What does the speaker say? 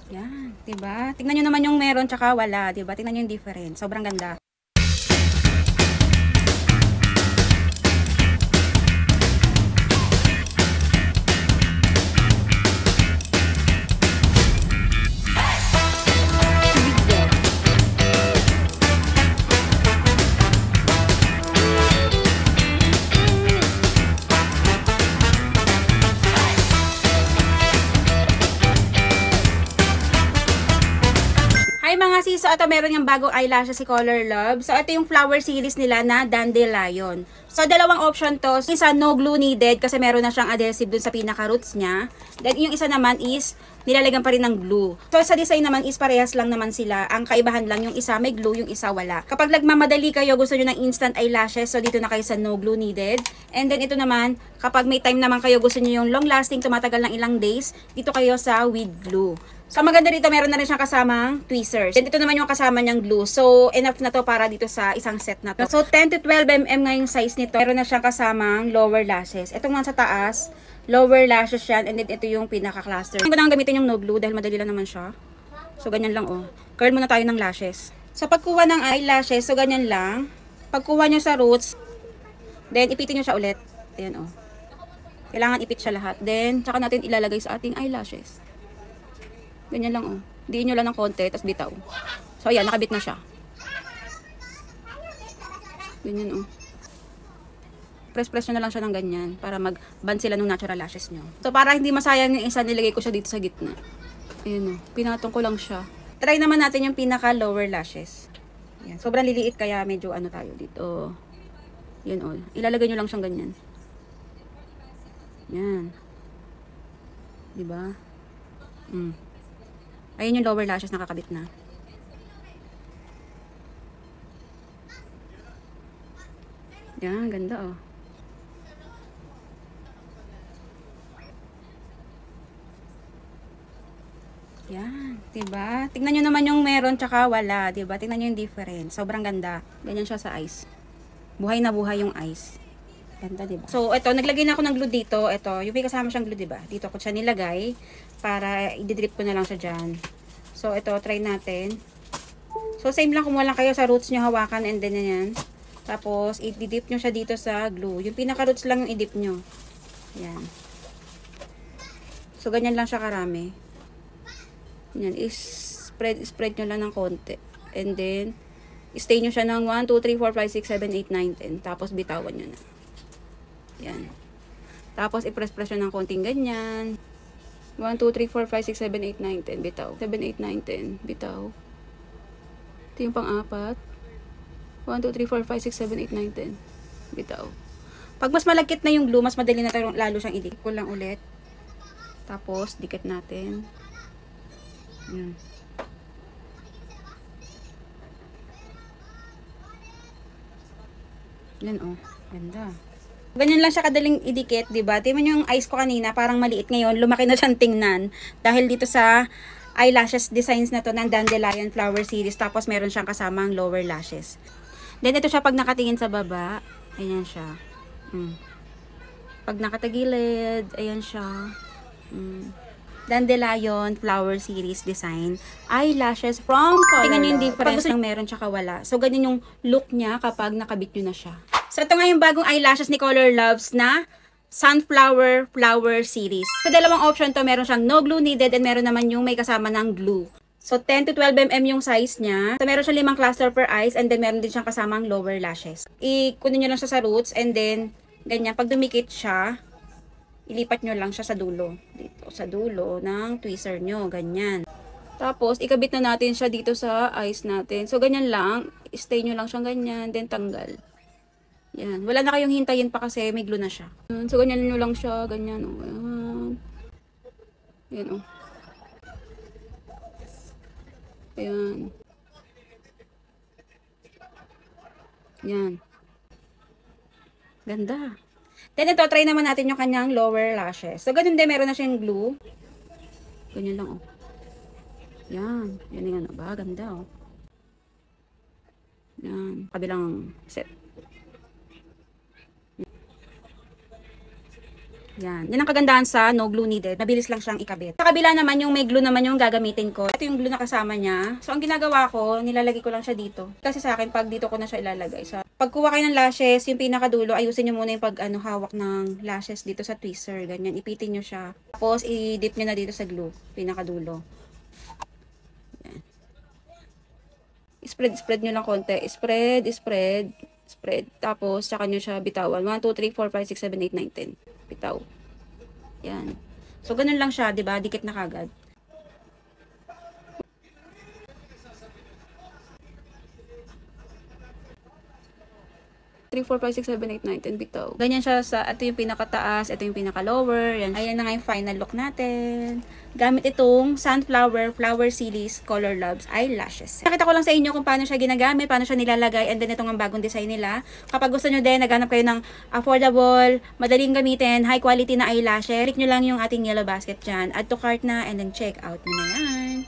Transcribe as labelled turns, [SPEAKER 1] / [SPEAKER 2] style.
[SPEAKER 1] Yan, 'di ba? Tingnan niyo naman yung meron tsaka wala, 'di ba? Tingnan niyo yung difference. Sobrang ganda. Hi mga sis, so ito meron yung bagong eyelashes si Color Love. So ito yung flower series nila na Dandelion. So dalawang option to. Isa no glue needed kasi meron na siyang adhesive dun sa pinaka roots niya. Then yung isa naman is nilalagyan pa rin ng glue. So sa design naman is parehas lang naman sila. Ang kaibahan lang yung isa may glue, yung isa wala. Kapag nagmamadali kayo, gusto nyo ng instant eyelashes, so dito na kayo sa no glue needed. And then ito naman, kapag may time naman kayo, gusto nyo yung long lasting, tumatagal ng ilang days, dito kayo sa with glue. So maganda rito, meron na rin siyang kasamang tweezers. Then ito naman yung kasama niyang glue. So enough na to para dito sa isang set na to. So 10 to 12 mm nga yung size nito. Meron na siyang kasamang lower lashes. Itong nasa taas, lower lashes yan. And then ito yung pinaka-cluster. Hindi ko na gamitin yung no glue dahil madali lang naman siya. So ganyan lang oh. Curl muna tayo ng lashes. So pagkuha ng eyelashes, so ganyan lang. Pagkuha nyo sa roots, then ipitin nyo siya ulit. Ayan oh. Kailangan ipit siya lahat. Then tsaka natin ilalagay sa ating eyelashes. Ganyan lang oh. Diin nyo lang ng konti, tapos bitaw. So ayan, nakabit na siya. Ganyan oh. Press-press nyo na lang siya ng ganyan para mag-band sila ng natural lashes nyo. So para hindi masayang yung isa, nilagay ko siya dito sa gitna. Ayan oh. Pinatong ko lang siya. Try naman natin yung pinaka lower lashes. Ayan. Sobrang liliit kaya medyo ano tayo dito. Yan oh. Ilalagay nyo lang siyang ganyan. Yan. Diba? Ayun yung lower lashes nakakabit na. Yan, ganda oh. Yan, 'di ba? Tingnan niyo naman yung meron tsaka wala, 'di ba? Tingnan niyo yung difference. Sobrang ganda. Ganyan siya sa eyes. Buhay na buhay yung eyes. Ganda, 'di ba? So, ito, naglagay na ako ng glue dito. Ito, yung may kasama siyang glue, 'di ba? Dito ko siya nilagay para i-drip ko na lang siya diyan. So, ito, try natin. So, same lang, kumuha lang kayo sa roots nyo, hawakan, and then yan. Tapos, i-dip nyo siya dito sa glue. Yung pinaka-roots lang yung i-dip nyo. Yan. So, ganyan lang siya karami. Yan, spread nyo lang ng konti. And then, stay nyo siya ng 1, 2, 3, 4, 5, 6, 7, 8, 9, 10. Tapos, bitawan nyo na. Yan. Tapos, i-press-press nyo ng konting ganyan. 1, 2, 3, 4, 5, 6, 7, 8, 9, 10. Bitaw. 7, 8, 9, 10. Bitaw. Ito yung pang-apat. 1, 2, 3, 4, 5, 6, 7, 8, 9, 10. Bitaw. Pag mas malagkit na yung glue, mas madali na tayo lalo siyang idikit. Ko lang ulit. Tapos, dikit natin. Yan. Yan oh. Ganda. Ganyan lang siya kadaling idikit, 'di ba? Tingnan niyo yung eyes ko kanina, parang maliit ngayon, lumaki na siyang tingnan dahil dito sa eyelashes designs na to ng Dandelion Flower Series, tapos meron siyang kasamang lower lashes. Then ito siya pag nakatingin sa baba, ayan siya. Pag nakatagilid, ayan siya. Dandelion Flower Series design eyelashes from Color. Tingnan niyo yung difference ng meron tsaka wala. So ganyan yung look niya kapag nakabit niyo na siya. So, ito nga yung bagong eyelashes ni Color Loves na Sunflower Flower Series. Sa dalawang option to, meron siyang no glue needed and meron naman yung may kasama ng glue. So, 10 to 12 mm yung size niya. So, meron siyang 5 cluster per eyes and then meron din siyang kasamang lower lashes. Ikunin nyo lang siya sa roots and then, ganyan, pag dumikit siya, ilipat nyo lang siya sa dulo. Dito, sa dulo ng tweezer nyo, ganyan. Tapos, ikabit na natin siya dito sa eyes natin. So, ganyan lang. Stay nyo lang siyang ganyan, then tanggal. Yan. Wala na kayong hintayin pa kasi may glue na siya. So, ganyan nyo lang siya. Ganyan, o. Ayan. Ayan, o. Ayan. Yan. Ganda. Then, ito, try naman natin yung kanyang lower lashes. So, ganun din, meron na siyang glue. Ganyan lang, o. Yan. Yan yung ano ba? Ganda, o. Yan. Kabilang set. Yan. Yan ang kagandahan sa no glue needed. Mabilis lang siyang ikabit. Sa kabila naman, yung may glue naman yung gagamitin ko. Ito yung glue na kasama niya. So, ang ginagawa ko, nilalagay ko lang siya dito. Kasi sa akin, pag dito ko na siya ilalagay. So, pagkuha kayo ng lashes, yung pinakadulo, ayusin nyo muna yung hawak ng lashes dito sa twister. Ganyan. Ipitin nyo siya. Tapos, i-dip nyo na dito sa glue. Pinakadulo. Yan. Spread nyo lang konti. Spread. Tapos, tsaka nyo siya bitawan. 1, 2, 3, 4, 5, 6, 7, 8, 9, 10. Bitaw. Yan. So, ganun lang siya, diba? Dikit na kagad. 3, 4, 5, 6, 7, 8, 9, 10 bitaw. Ganyan siya sa, ito yung pinakataas, ito yung pinaka-lower. Yan. Ayan na nga yung final look natin. Gamit itong Sunflower Flower Series Color Loves Eyelashes. Nakita ko lang sa inyo kung paano siya ginagamit, paano siya nilalagay, and then itong ang bagong design nila. Kapag gusto nyo din, naghanap kayo ng affordable, madaling gamitin, high quality na eyelashes, click nyo lang yung ating yellow basket dyan. Add to cart na, and then check out nyo na yan.